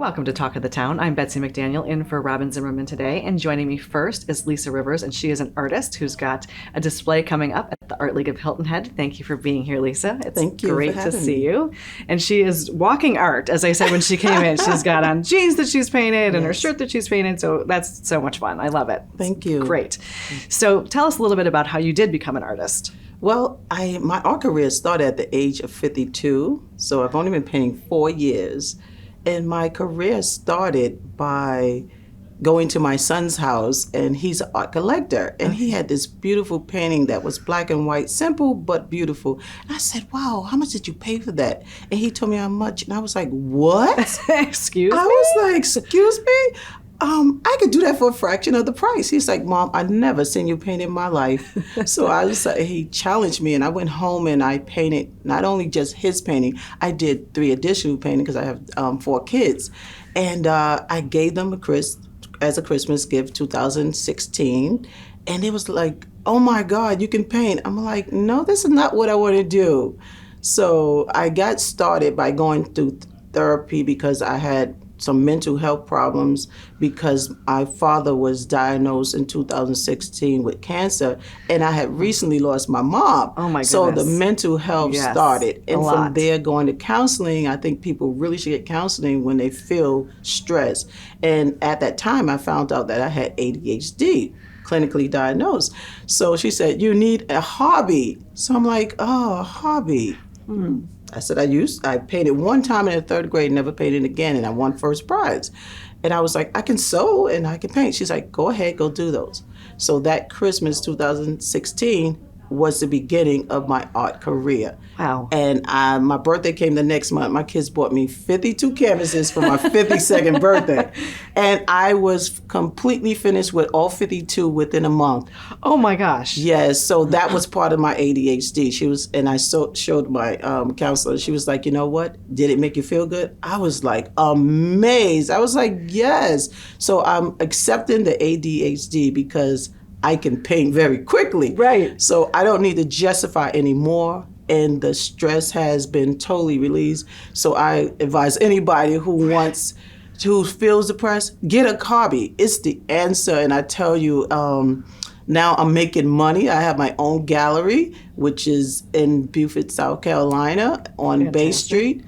Welcome to Talk of the Town. I'm Betsy McDaniel in for Robin Zimmerman today, and joining me first is Lisa Rivers, and she is an artist who's got a display coming up at the Art League of Hilton Head. Thank you for being here, Lisa. It's Thank you great for to having see me. you. And she is walking art, as I said when she came in. She's got on jeans that she's painted and her shirt that she's painted, so that's so much fun. I love it. Thank you. Great. So tell us a little bit about how you did become an artist. Well, my art career started at the age of 52, so I've only been painting 4 years. And my career started by going to my son's house, and he's an art collector. And he had this beautiful painting that was black and white, simple but beautiful. And I said, wow, how much did you pay for that? And he told me how much. And I was like, what? Excuse me? I was like, excuse me? I could do that for a fraction of the price. He's like, Mom, I've never seen you paint in my life. So I was like, he challenged me, and I went home and I painted not only just his painting, I did 3 additional paintings because I have 4 kids. And I gave them as a Christmas gift, 2016. And it was like, oh my God, you can paint. I'm like, no, this is not what I want to do. So I got started by going through therapy because I had some mental health problems because my father was diagnosed in 2016 with cancer, and I had recently lost my mom. Oh my goodness. So the mental health started. And from there, going to counseling, I think people really should get counseling when they feel stress. And at that time, I found out that I had ADHD, clinically diagnosed. So she said, you need a hobby. So I'm like, oh, a hobby. I said, I painted one time in the 3rd grade, never painted again, and I won first prize. And I was like, I can sew and I can paint. She's like, go ahead, go do those. So that Christmas 2016 was the beginning of my art career. Wow. And my birthday came the next month. My kids bought me 52 canvases for my 52nd birthday. And I was completely finished with all 52 within a month. Oh my gosh. Yes, so that was part of my ADHD. I showed my counselor. She was like, you know what? Did it make you feel good? I was like amazed. I was like, yes. So I'm accepting the ADHD because I can paint very quickly. Right. So I don't need to justify anymore. And the stress has been totally released. So I advise anybody who feels depressed, get a hobby. It's the answer. And I tell you, now I'm making money. I have my own gallery, which is in Beaufort, South Carolina on Bay Street.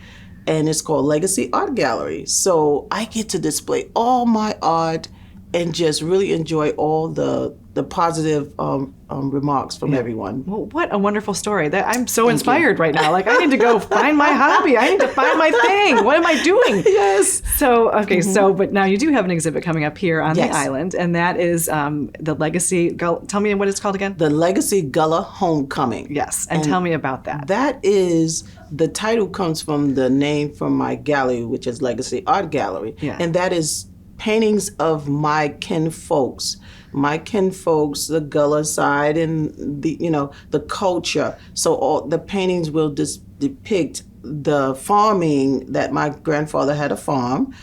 And it's called Legacy Art Gallery. So I get to display all my art and just really enjoy all the positive remarks from everyone. Well, what a wonderful story. I'm so inspired right now. Like, I need to go find my hobby. I need to find my thing. What am I doing? Yes. So, okay, but now you do have an exhibit coming up here on the island, and that is the Legacy, tell me what it's called again. The Legacy Gullah Homecoming. Yes, and tell me about that. That is, the title comes from the name from my gallery, which is Legacy Art Gallery. Yeah. And that is paintings of my kinfolks, the Gullah side, and the culture. So all the paintings will depict the farming that my grandfather had a farm,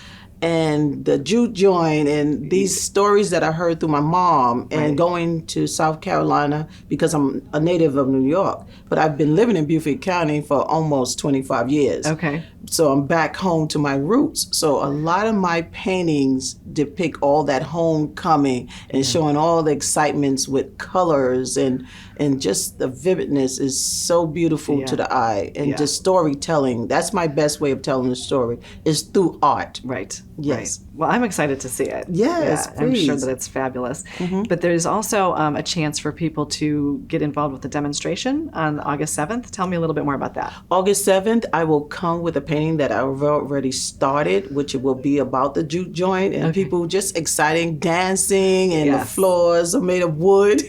and the jute joint, and these stories that I heard through my mom, and going to South Carolina because I'm a native of New York, but I've been living in Beaufort County for almost 25 years. Okay. So I'm back home to my roots. So a lot of my paintings depict all that homecoming and showing all the excitements with colors, and just the vividness is so beautiful to the eye, and just storytelling. That's my best way of telling the story, is through art. Right. Yes. Right. Well, I'm excited to see it. Yes, I'm sure please. that it's fabulous. But there's also a chance for people to get involved with the demonstration on August 7th. Tell me a little bit more about that. August 7th, I will come with a painting that I've already started, which will be about the jute joint, and people just exciting, dancing, and the floors are made of wood.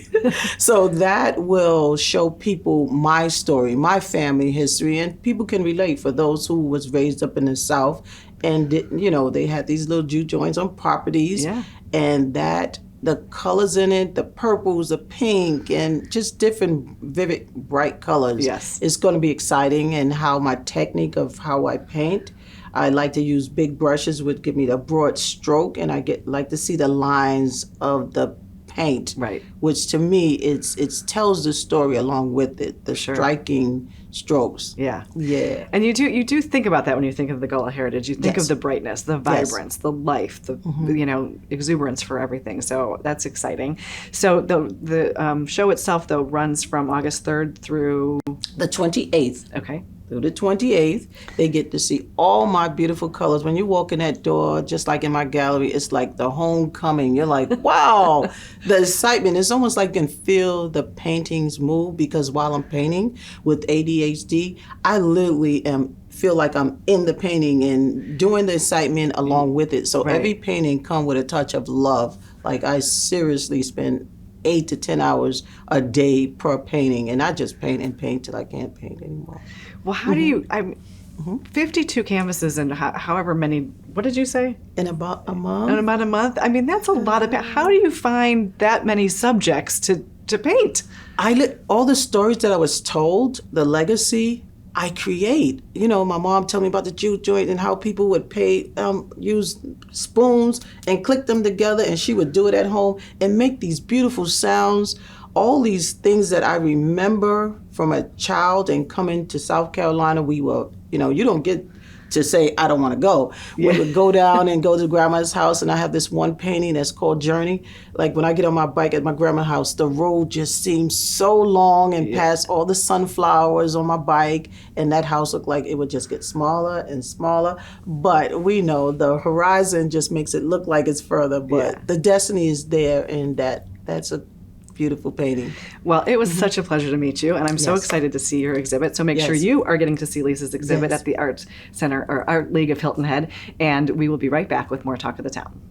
So that will show people my story, my family history, and people can relate, for those who was raised up in the South. And, they had these little jute joints on properties, and the colors in it, the purples, the pink, and just different vivid, bright colors. Yes. It's going to be exciting, and how my technique of how I paint. I like to use big brushes, which give me the broad stroke, and I like to see the lines of the paint, Right. which to me it tells the story along with it, the Sure. striking strokes. Yeah. Yeah. And you do think about that when you think of the Gullah heritage. You think Yes. of the brightness, the vibrance, the life, the exuberance for everything. So that's exciting. So the show itself though runs from August 3rd through The 28th. okay. Through the 28th, they get to see all my beautiful colors. When you walk in that door, just like in my gallery, it's like the homecoming. You're like, wow, the excitement. It's almost like you can feel the paintings move, because while I'm painting with ADHD, I literally feel like I'm in the painting and doing the excitement along with it. So Right. every painting come with a touch of love. Like I seriously spend 8 to 10 hours a day per painting, and I just paint and paint till I can't paint anymore. Well, how do you? 52 canvases and however many. What did you say? In about a month. In about a month. I mean, that's a lot of. How do you find that many subjects to paint? All the stories that I was told, the legacy, I create. You know, my mom told me about the juke joint and how people would use spoons and click them together, and she would do it at home and make these beautiful sounds. All these things that I remember from a child and coming to South Carolina, we were, you don't get to say, I don't want to go. We would go down and go to grandma's house, and I have this one painting that's called Journey. Like when I get on my bike at my grandma's house, the road just seems so long and past all the sunflowers on my bike, and that house looked like it would just get smaller and smaller. But we know the horizon just makes it look like it's further, but the destiny is there, and that's a beautiful painting. Well, it was such a pleasure to meet you, and I'm so excited to see your exhibit. So make sure you are getting to see Lisa's exhibit at the Art Center or Art League of Hilton Head, and we will be right back with more Talk of the Town.